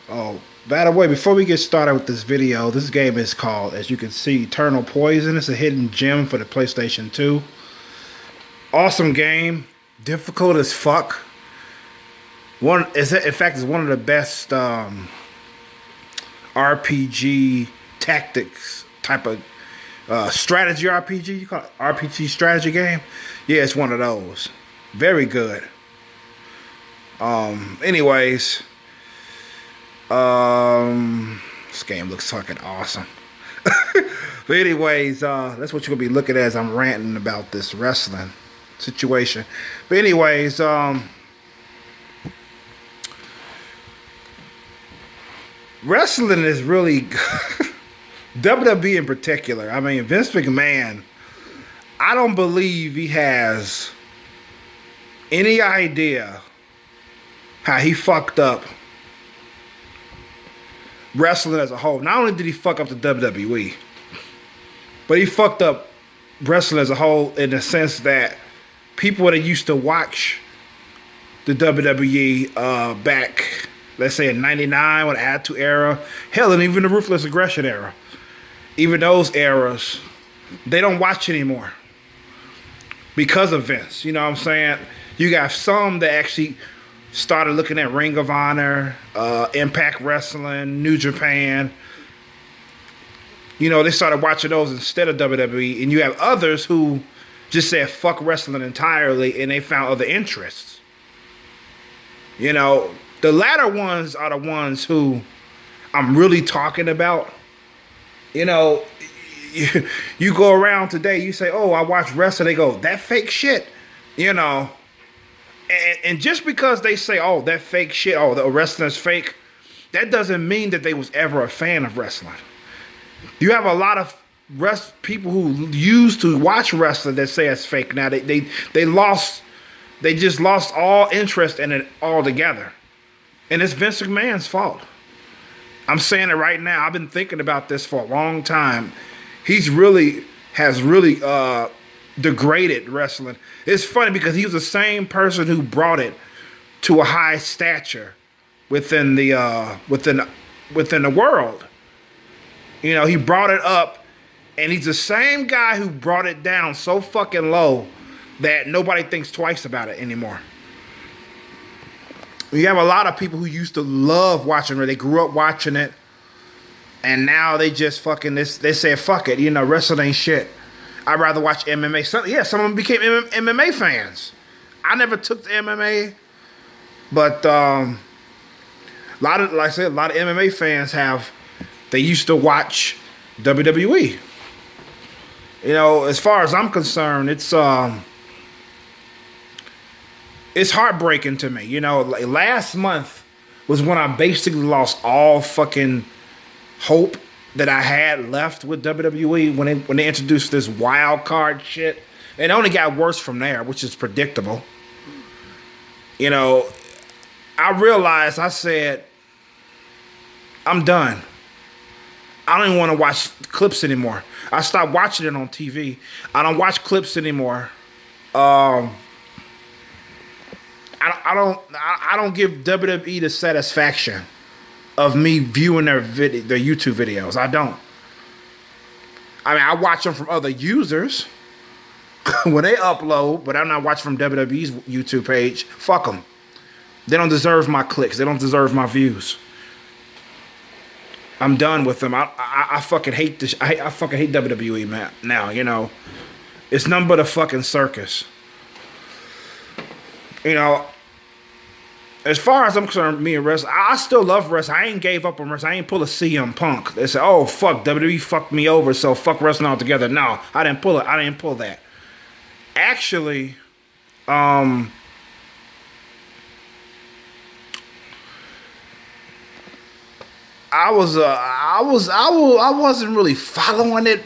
Oh, by the way, before we get started with this video, this game is called, as you can see, Eternal Poison. It's a hidden gem for the PlayStation 2. Awesome game. Difficult as fuck. In fact, it's one of the best RPG tactics type of strategy RPG. You call it RPG strategy game? Yeah, it's one of those. Very good. Anyways, this game looks fucking awesome. But anyways, that's what you're gonna be looking at as I'm ranting about this wrestling situation. But anyways, wrestling is really WWE in particular. I mean, Vince McMahon, I don't believe he has any idea how he fucked up wrestling as a whole. Not only did he fuck up the WWE, but he fucked up wrestling as a whole in the sense that people that used to watch the WWE back, let's say in '99 with the Attitude Era, hell, and even the Ruthless Aggression Era, even those eras, they don't watch anymore because of Vince. You know what I'm saying? You got some that actually started looking at Ring of Honor, Impact Wrestling, New Japan. You know, they started watching those instead of WWE. And you have others who just said fuck wrestling entirely and they found other interests. You know, the latter ones are the ones who I'm really talking about. You know, you go around today, you say, oh, I watch wrestling. They go, that fake shit, you know. And just because they say, oh, that fake shit, oh, the wrestling's fake, that doesn't mean that they was ever a fan of wrestling. You have a lot of people who used to watch wrestling that say it's fake now. They just lost all interest in it altogether. And it's Vince McMahon's fault. I'm saying it right now. I've been thinking about this for a long time. Has really degraded wrestling. It's funny because he was the same person who brought it to a high stature within the world. You know, he brought it up, and he's the same guy who brought it down so fucking low that nobody thinks twice about it anymore. You have a lot of people who used to love watching it. They grew up watching it, and now they just fucking they say fuck it. You know, wrestling ain't shit. I'd rather watch MMA. Some of them became MMA fans. I never took the MMA, but a lot of MMA fans have. They used to watch WWE. You know, as far as I'm concerned, it's heartbreaking to me. You know, like last month was when I basically lost all fucking hope that I had left with WWE when they introduced this wild card shit. And it only got worse from there, which is predictable. You know, I realized, I said, I'm done. I don't even want to watch clips anymore. I stopped watching it on TV. I don't watch clips anymore. I don't give WWE the satisfaction of me viewing their YouTube videos. I don't. I mean, I watch them from other users when they upload, but I'm not watching from WWE's YouTube page. Fuck them. They don't deserve my clicks. They don't deserve my views. I'm done with them. I fucking hate this. I fucking hate WWE, man. Now, you know, it's nothing but a fucking circus. You know, as far as I'm concerned, me and wrestling, I still love wrestling. I ain't gave up on wrestling. I ain't pull a CM Punk. They said, oh, fuck, WWE fucked me over, so fuck wrestling altogether. No, I didn't pull it. I didn't pull that. Actually, I wasn't really following it.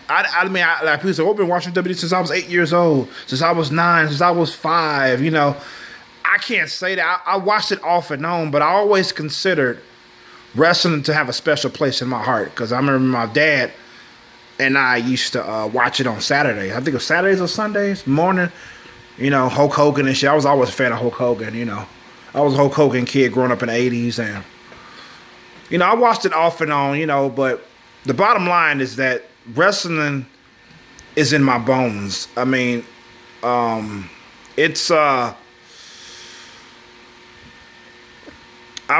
I mean, like people say, I've been watching WWE since I was 8 years old, since I was 9, since I was 5. You know, I can't say that. I watched it off and on, but I always considered wrestling to have a special place in my heart because I remember my dad and I used to watch it on Saturdays. I think it was Saturdays or Sundays morning. You know, Hulk Hogan and shit. I was always a fan of Hulk Hogan. You know, I was a Hulk Hogan kid growing up in the '80s, and I watched it off and on, but the bottom line is that wrestling is in my bones. I mean, it's I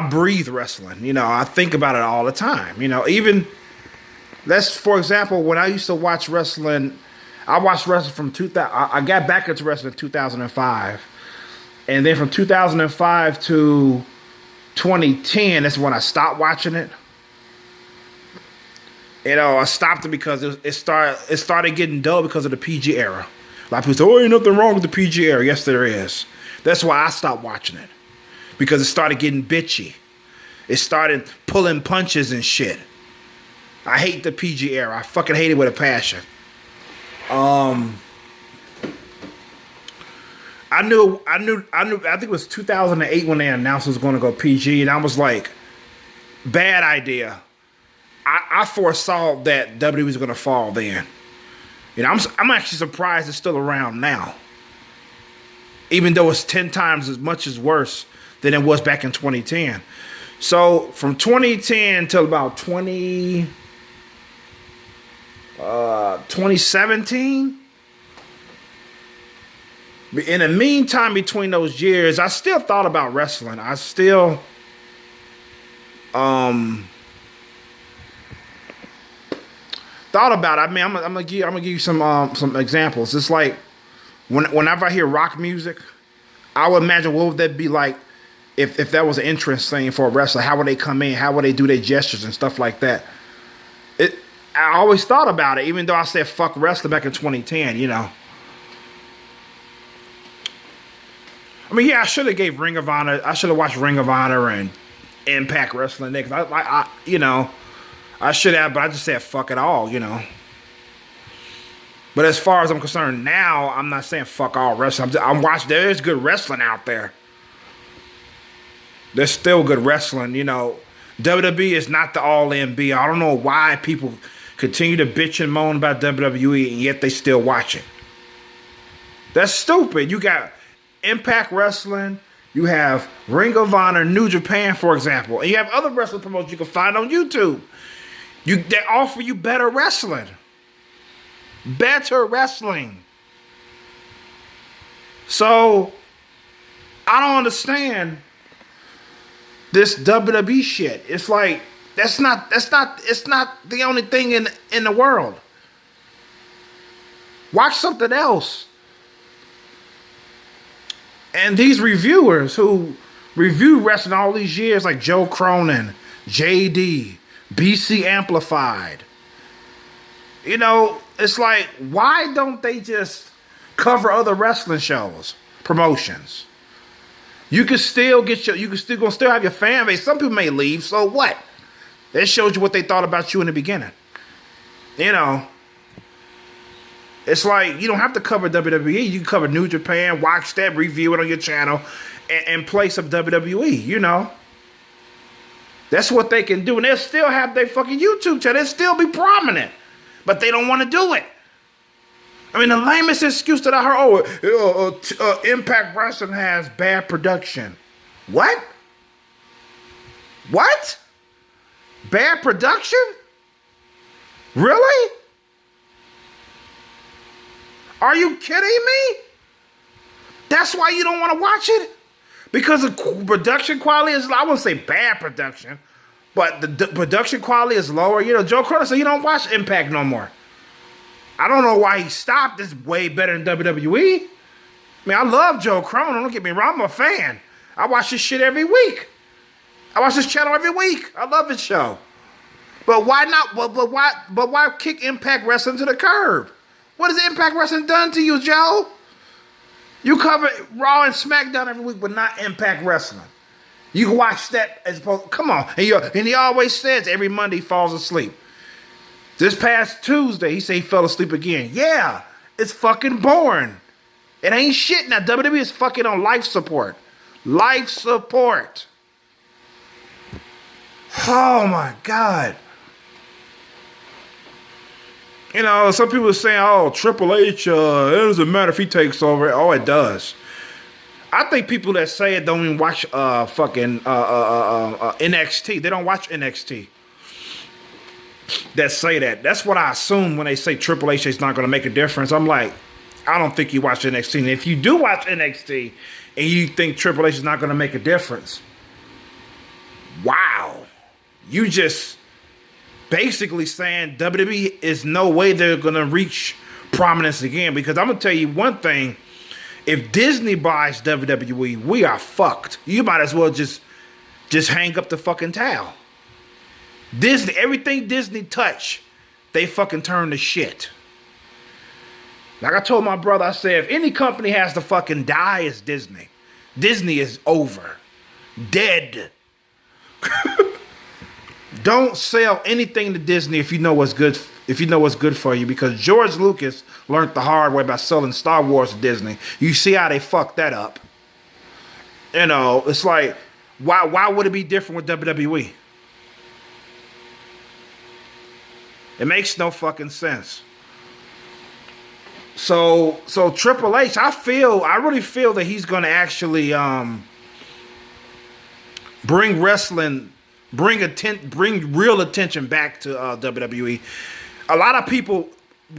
breathe wrestling. I think about it all the time. Even for example, when I used to watch wrestling, I watched wrestling from 2000. I got back into wrestling in 2005, and then from 2005 to 2010, that's when I stopped watching it. I stopped it because it started getting dull because of the PG era. A lot of people say, "Oh, ain't nothing wrong with the PG era." Yes, there is. That's why I stopped watching it, because it started getting bitchy. It started pulling punches and shit. I hate the PG era. I fucking hate it with a passion. I think it was 2008 when they announced it was going to go PG, and I was like, bad idea. I foresaw that WWE was going to fall then. I'm actually surprised it's still around now, even though it's 10 times as much as worse than it was back in 2010. So from 2010 till about 2017. In the meantime, between those years, I still thought about wrestling. I still thought about it. I mean, I'm gonna give you some examples. It's like whenever I hear rock music, I would imagine what would that be like if that was an entrance thing for a wrestler. How would they come in? How would they do their gestures and stuff like that? I always thought about it, even though I said fuck wrestling back in 2010. I mean, yeah, I should have gave Ring of Honor. I should have watched Ring of Honor and Impact Wrestling next. I should have, but I just said fuck it all. But as far as I'm concerned now, I'm not saying fuck all wrestling. I'm watching. There's good wrestling out there. There's still good wrestling. WWE is not the all-in be. I don't know why people continue to bitch and moan about WWE and yet they still watch it. That's stupid. You got Impact Wrestling, you have Ring of Honor, New Japan, for example, and you have other wrestling promotions you can find on YouTube. They offer you better wrestling. Better wrestling. So I don't understand this WWE shit. It's like it's not the only thing in the world. Watch something else. And these reviewers who review wrestling all these years, like Joe Cronin, JD, BC Amplified, it's like, why don't they just cover other wrestling shows, promotions? You can still still have your fan base. Some people may leave, so what? That shows you what they thought about you in the beginning. It's like, you don't have to cover WWE. You can cover New Japan, watch that, review it on your channel, and play some WWE, That's what they can do. And they'll still have their fucking YouTube channel. They'll still be prominent. But they don't want to do it. I mean, the lamest excuse that I heard, Impact Wrestling has bad production. What? What? Bad production? Really? Are you kidding me? That's why you don't want to watch it? Because the production quality is, I wouldn't say bad production, but the production quality is lower. Joe Cronin said you don't watch Impact no more. I don't know why he stopped. It's way better than WWE. I mean, I love Joe Cronin. Don't get me wrong. I'm a fan. I watch this shit every week. I watch this channel every week. I love this show. But why not? But why kick Impact Wrestling to the curb? What has Impact Wrestling done to you, Joe? You cover Raw and SmackDown every week, but not Impact Wrestling. You can watch that as opposed. Come on, and he always says every Monday he falls asleep. This past Tuesday, he said he fell asleep again. Yeah, it's fucking boring. It ain't shit now. WWE is fucking on life support. Life support. Oh my God. Some people are saying, oh, Triple H, it doesn't matter if he takes over. Oh, it does. I think people that say it don't even watch fucking NXT. They don't watch NXT. That say that. That's what I assume when they say Triple H is not going to make a difference. I'm like, I don't think you watch NXT. And if you do watch NXT and you think Triple H is not going to make a difference, wow. You just basically saying WWE is no way they're going to reach prominence again. Because I'm going to tell you one thing. If Disney buys WWE, we are fucked. You might as well just hang up the fucking towel. Disney, everything Disney touch, they fucking turn to shit. Like I told my brother, I said, if any company has to fucking die, it's Disney. Disney is over. Dead. Don't sell anything to Disney if you know what's good. If you know what's good for you, because George Lucas learned the hard way by selling Star Wars to Disney. You see how they fucked that up. You know, it's like, why would it be different with WWE? It makes no fucking sense. So Triple H, I really feel that he's going to actually bring wrestling, bring real attention back to WWE. A lot of people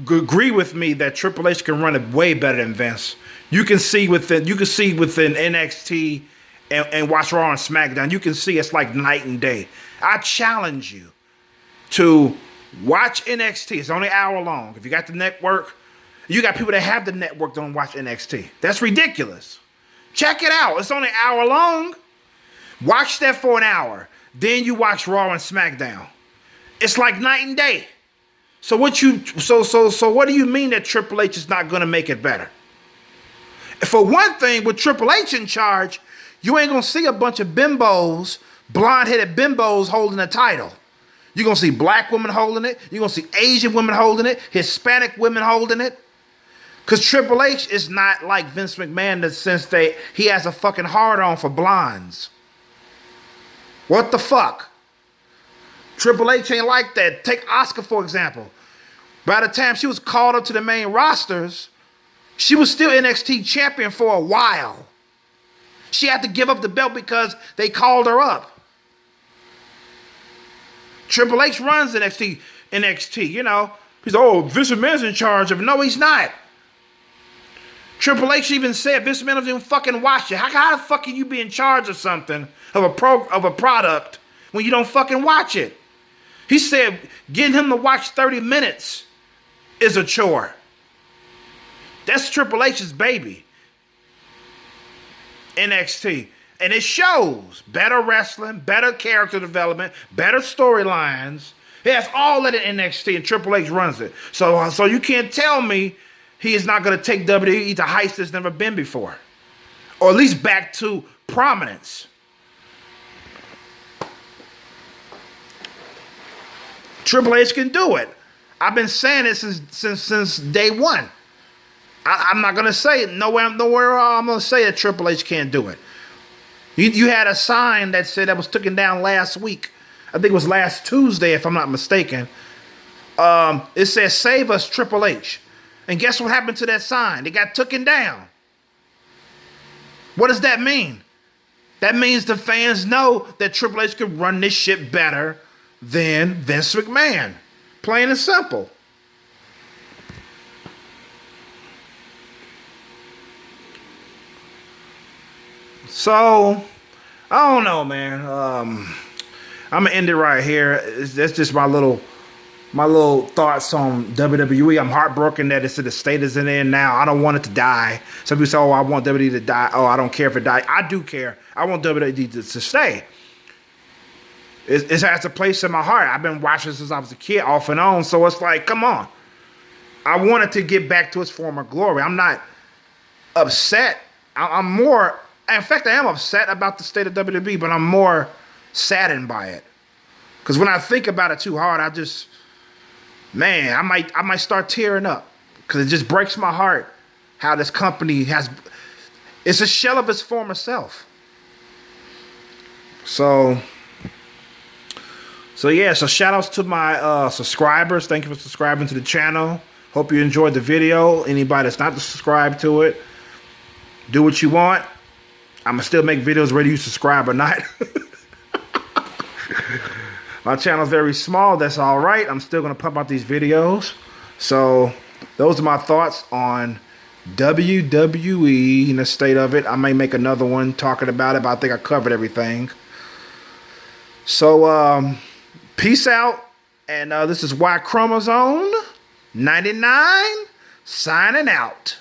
agree with me that Triple H can run it way better than Vince. You can see within NXT and watch Raw and SmackDown. You can see it's like night and day. I challenge you to watch NXT. It's only an hour long. If you got the network, you got people that have the network don't watch NXT. That's ridiculous. Check it out. It's only an hour long. Watch that for an hour. Then you watch Raw and SmackDown. It's like night and day. So what do you mean that Triple H is not going to make it better? For one thing, with Triple H in charge, you ain't going to see a bunch of bimbos, blonde-headed bimbos holding the title. You're going to see black women holding it. You're going to see Asian women holding it. Hispanic women holding it. Because Triple H is not like Vince McMahon in the sense that he has a fucking hard-on for blondes. What the fuck? Triple H ain't like that. Take Asuka, for example. By the time she was called up to the main rosters, she was still NXT champion for a while. She had to give up the belt because they called her up. Triple H runs NXT, you know. He's, oh, Vince McMahon's in charge of it. No, he's not. Triple H even said Vince McMahon doesn't even fucking watch it. How the fuck can you be in charge of something, of a product, when you don't fucking watch it? He said getting him to watch 30 minutes is a chore. That's Triple H's baby. NXT. And it shows better wrestling, better character development, better storylines. It has all that in NXT, and Triple H runs it. So you can't tell me he is not going to take WWE to heights that's never been before. Or at least back to prominence. Triple H can do it. I've been saying it since day one. I'm not going to say it. Nowhere I'm going to say that Triple H can't do it. You had a sign that said that was taken down last week. I think it was last Tuesday, if I'm not mistaken. It says, "Save us, Triple H." And guess what happened to that sign? It got taken down. What does that mean? That means the fans know that Triple H could run this shit better than Vince McMahon. Plain and simple. So, I don't know, man. I'm gonna end it right here. That's just my little thoughts on WWE. I'm heartbroken that it's in the state it's in now. I don't want it to die. Some people say, "Oh, I want WWE to die." Oh, I don't care if it dies. I do care. I want WWE to stay. It has a place in my heart. I've been watching since I was a kid, off and on. So it's like, come on. I want it to get back to its former glory. I'm not upset. I'm more. In fact, I am upset about the state of WWE, but I'm more saddened by it. Because when I think about it too hard, I might start tearing up. Because it just breaks my heart how this company it's a shell of its former self. So shout outs to my subscribers. Thank you for subscribing to the channel. Hope you enjoyed the video. Anybody that's not subscribed to it, do what you want. I'm gonna still make videos whether you subscribe or not. My channel's very small. That's all right. I'm still gonna pump out these videos. So those are my thoughts on WWE and the state of it. I may make another one talking about it, but I think I covered everything. So peace out. And this is Y Chromosome 99 signing out.